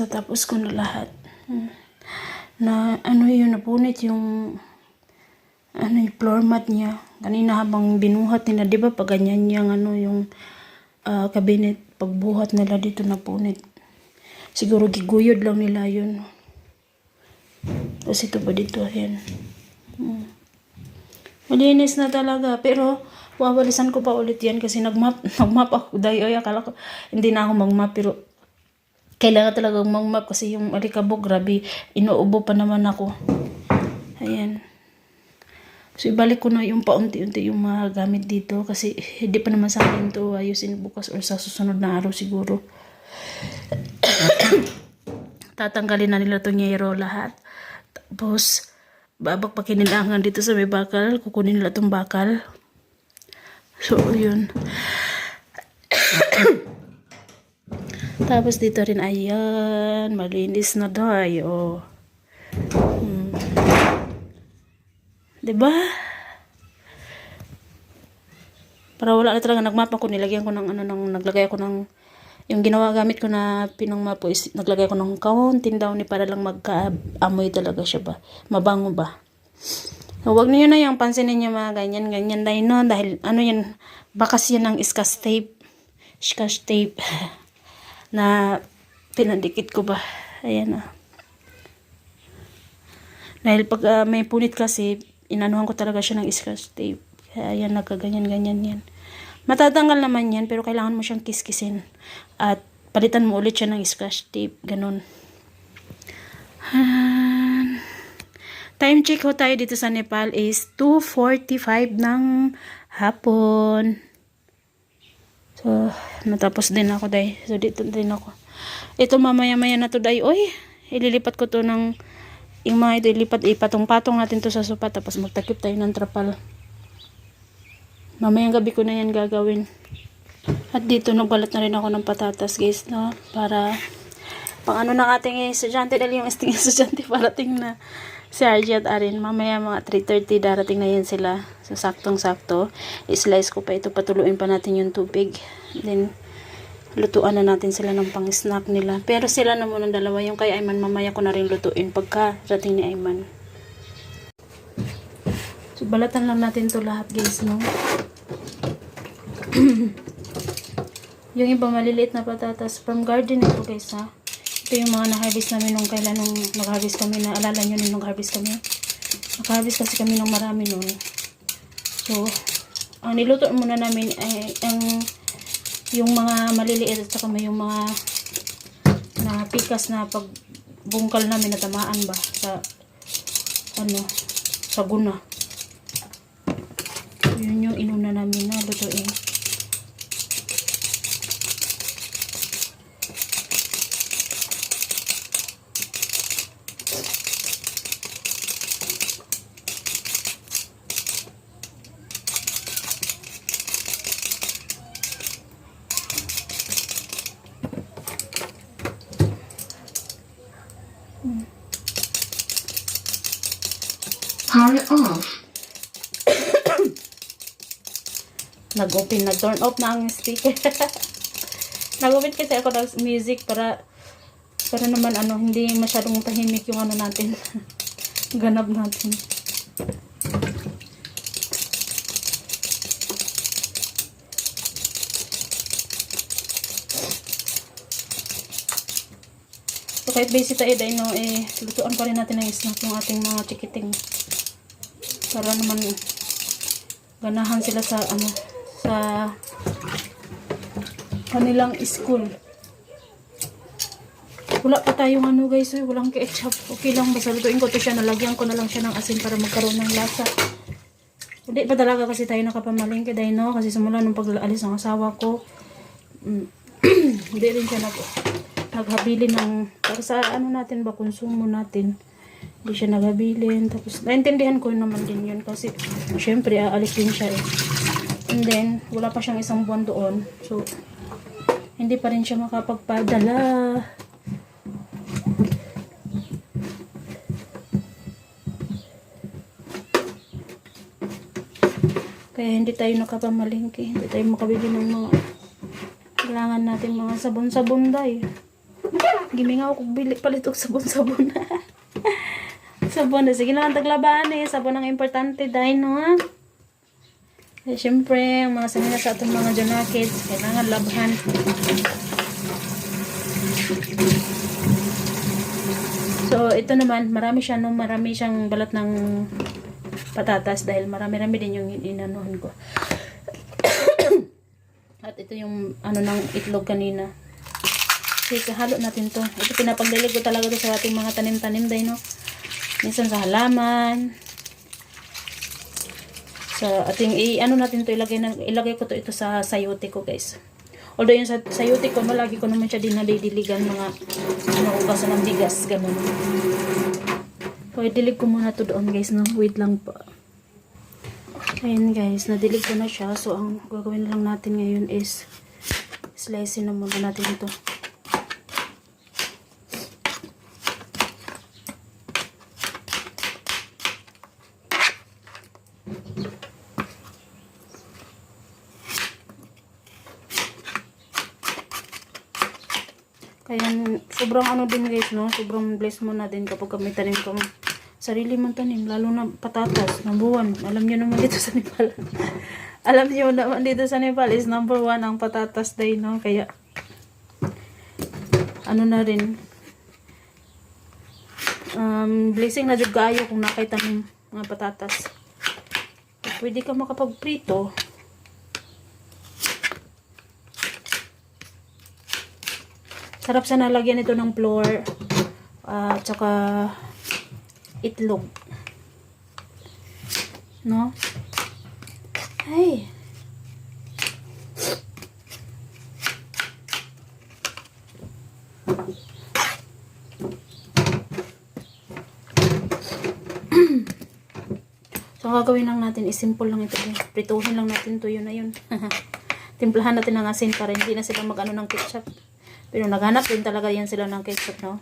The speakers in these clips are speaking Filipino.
So, tapos ko na lahat. Na, yun, napunit yung, yung floor mat niya. Kanina habang binuhat nila, di ba, pag ganyan yung, yung cabinet, pagbuhat nila dito napunit. Siguro giguyod lang nila yun. Tapos ito pa dito, yan. Malinis na talaga, pero wawalisan ko pa ulit yan kasi nagmap ako dahil akala ko hindi na ako magmap, pero kailangan talagang magmap kasi yung alikabok, grabe, inuubo pa naman ako. Ayan. So, ibalik ko na yung paunti-unti yung mga gamit dito kasi hindi pa naman sa akin to ayusin bukas or sa susunod na araw siguro. Tatanggalin na nila itong yero lahat. Tapos, babakpakin nila hanggang dito sa may bakal. Kukunin nila itong bakal. So, yun. Tapos dito rin, ayan, malinis na dahi, oh. Diba? Para wala na talaga, nagmap ako, nilagyan ko ng, naglagay ako ng, yung ginawa gamit ko na pinangmap po is, naglagay ko ng kaunting daw ni para lang magka-amoy talaga siya ba. Mabango ba? So, huwag niyo na yung pansinin niyo mga ganyan dahil no, dahil yan, bakas yan ng scotch tape na pinadikit ko ba. Ayan ah. Dahil pag may punit kasi, inanuhan ko talaga siya ng scotch tape. Kaya ayan, nagkaganyan-ganyan yan. Matatanggal naman yan, pero kailangan mo siyang kiskisin. At palitan mo ulit siya ng scotch tape. Ganun. Time check ho tayo dito sa Nepal is 2:45 ng hapon. So, natapos din ako dahil. So, dito din ako. Ito mamaya-maya na to dahil. Oy, ililipat ko to ng yung mga ito ilipat. Ipatong-patong natin to sa sopa. Tapos magtakip tayo ng trapal. Mamayang gabi ko na yan gagawin. At dito nagbalat na rin ako ng patatas guys, no? Para pang ng ating estudyante dahil yung ating estudyante parating na si Arjad Arin. Mamaya mga 3:30 darating na yan sila. So saktong-sakto. I-slice ko pa ito. Patuluin pa natin yung tubig. Then lutuan na natin sila ng pang-snack nila. Pero sila na muna dalawa. Yung kay Ayman mamaya ko na rin lutuin pagka rating ni Ayman. So balatan lang natin to lahat guys, no? Yung iba maliliit na patatas from garden ito guys ha. Ito yung mga na-harvest namin nung kailan nung nag-harvest kami na alala nyo nung nag-harvest kami. Nag-harvest kasi kami ng marami nun. So, ang niluto muna namin ay yung mga maliliit at saka may yung mga na pikas na pagbungkal namin natamaan ba sa sa guna. Yun yung inuna namin na lutuin. Power off. Nag-turn off na ang speaker. Nag-open kasi ako ng music para naman hindi masyadong tahimik yung natin. Ganap natin. So kahit busy tayo dahil lutuan pa rin natin ng snack yung ating mga chikiting. Para naman ganahan sila sa sa kanilang school. Wala pa tayong guys, walang ketchup. Okay lang, basta lutuin ko to siya, nalagyan ko na lang siya ng asin para magkaroon ng lasa. Hindi pa talaga kasi tayo nakapamalingke dahil no, kasi simula nung pag-alis ng asawa ko, hindi rin siya naghabilin ng para sa natin ba, konsumo natin. Hindi siya naghabilin. Tapos naintindihan ko naman din yun kasi syempre aalis din siya eh. And then wala pa siyang isang buwan doon, so hindi pa rin siya makapagpadala. Kaya hindi tayo nakapamalingki, hindi tayo makabili ng mga kailangan natin mga sabon-sabon dahil Gimingaw ko bili palit og sabon-sabon. Sabon na. Sige lang, taglabaan eh. Sabon ang importante dahil, no? Eh, syempre, ang mga sanina sa atong mga junakits, kailangan labhan. So, ito naman, marami siya, no? Marami siyang balat ng patatas dahil marami-rami din yung inanuhan ko. At ito yung, ano, ng itlog kanina. Sige, halo natin to. Ito, pinapagdalig ko talaga to sa ating mga tanim-tanim dahil, no? Minsan sa halaman. So, ating ano natin to ilagay ko to ito sa sayote ko, guys. Although yung sa sayote ko, malagi ko naman siya din nadidiligan mga ugasan ng bigas, ganun. So, idilig ko muna to doon, guys, no? Wait lang po. Ayan, guys, nadilig ko na siya. So, ang gagawin lang natin ngayon is slice na muna natin ito. Kaya sobrang ano din, guys, no? Sobrang bless mo na din kapag may tanim kang sarili mong tanim, lalo na patatas, number 1. Alam niyo naman dito sa Nepal. Alam niyo naman dito sa Nepal is number 1 ang patatas day, no? Kaya ano na rin, blessing na jud kaayo kung nakay tanim mga patatas. Pwede ka makapagprito. Sarap sana lagyan ito ng flour at saka itlog. No? Ay. So, ang gagawin lang natin is simple lang ito. Prituhin lang natin to, yun na yun. Timplahan natin ng asin para hindi na sila mag-ano ng ketchup. Pero naghanap din talaga yan sila ng ketchup, no?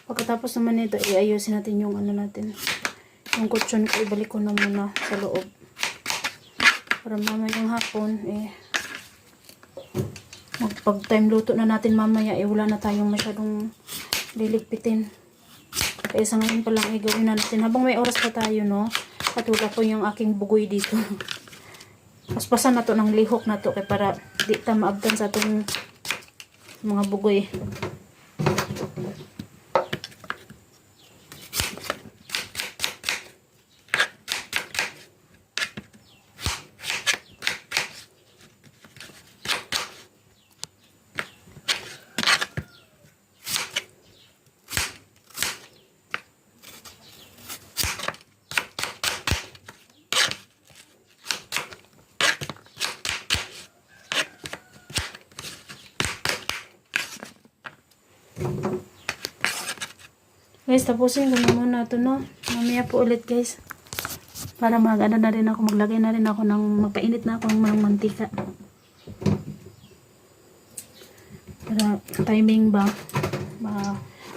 Pagkatapos naman nito, iayusin natin yung ano natin. Yung kutsyon ko, ibalik ko na muna sa loob. Para mamayang hapon, pag time luto na natin mamaya, wala na tayong masyadong liligpitin. Kaya sa ngayon pa lang, gawin na natin. Habang may oras pa tayo, no? Patula ko yung aking bugoy dito. Paspasan na to ng lihok na to, kaya para di ta maabdan sa itong mga bugoy. Guys, tapusin ko na muna ito, no? Mamaya po ulit, guys. Para mag-ano na rin ako, maglagay na rin ako ng, magpainit na ako ng mantika. Para timing ba?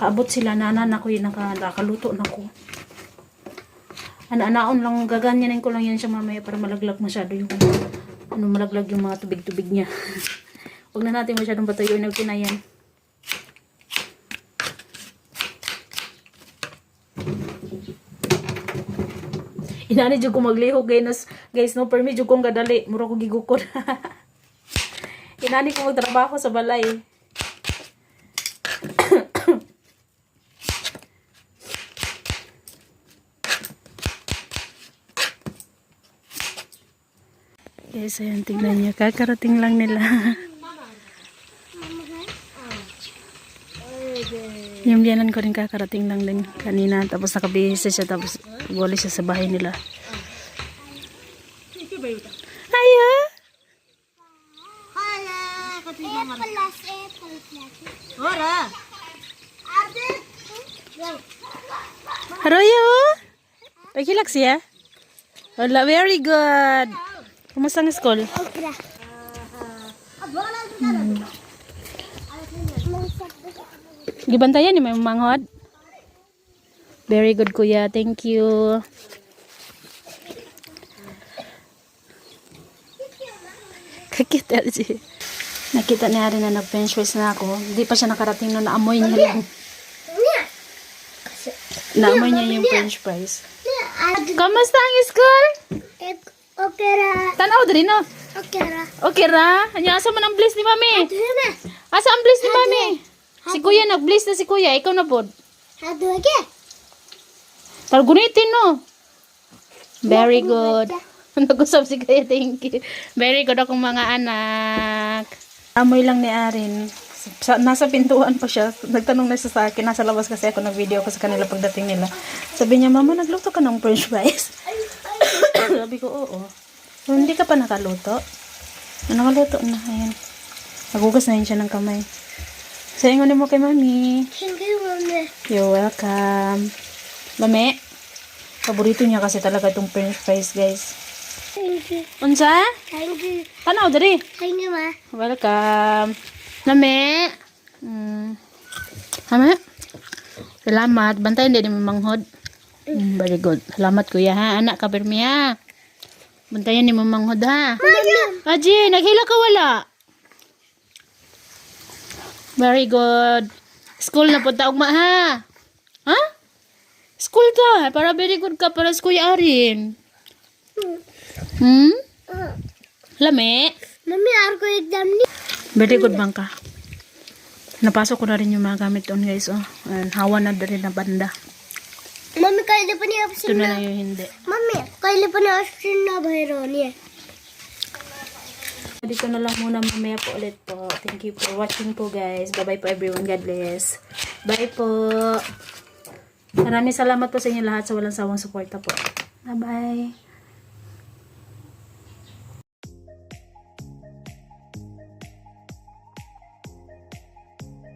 Kaabot sila, nanan ako yun, nakaluto na ko. Ana-anaon lang, gaganyanin ko lang yan siya mamaya para malaglag masyado yung, malaglag yung mga tubig-tubig niya. Huwag na natin masyadong batayo na kinayan. Inani jud ko maglihok, guys, no permi jud kong gadali, mura ko gigukod. Inani ko magtrabaho sa balay. Guys, ayan, tingnan niyo. Kakarating lang nila. Yung biyanan ko rin kakarating lang din kanina. Tapos nakabihis siya. Tapos wala siya sa bahay nila. Ayo! Haroyo! Pagkilak siya? Wala, very good. Kumusta ang school? Gibantayan ni may manghod. Very good kuya, thank you. Kakita siya. Nakita niya rin na nag-french fries na ako. Hindi pa siya nakarating na naamoy niya lang. Naamoy niya yung french fries. Kamusta ang school? Okay ra. Tanaw din no? Okay ra. Okay ra? Anya asa man ang bliss ni mami? Asa ang bliss ni mami? Si kuya nag-bliss na si kuya, ikaw na pod. Hado age. Targunitin no. Very good. Nag-usap si kuya, thank you. Very good akong mga anak. Amoy lang ni Arin. Nasa pintuan pa siya. Nagtanong na siya sa akin. Nasa labas kasi ako nag-video ko sa kanila pagdating nila. Sabi niya, mama, nagluto ka ng french fries? Sabi ko, oo. So, hindi ka pa nakaluto? Nakaluto na. Ayan. Nagugas na yun siya ng kamay. So, ingonin mo kay mami. Thank you, mami. You're welcome. Mami, paborito niya kasi talaga itong french fries, guys. Thank you. Unsa? Thank you. Tanaw, dari. Thank you, ma. Welcome. Nami. Hama. Salamat. Bantayan din ni manghod. Very good. Salamat kuya ha. Anak ka permi ha. Bantayan ni manghod ha. Aji, naghila ka wala. Very good. School na punta ugma ha. Ha? School ta. Para very good ka para sa kuya Arin. Lami. Mami, ako exam ni. Very good bang ka? Napasok ko na rin yung mga gamit doon guys. Oh. Ayan, hawa na rin na banda. Mami, kailan pa niya Ito na lang yung hindi. Mami, kailan pa niya na bayro niya? Dito na lang muna, mamaya po ulit po. Thank you for watching po guys. Bye bye po everyone. God bless. Bye po. Maraming salamat po sa inyo lahat sa walang sawang suporta po. Bye bye.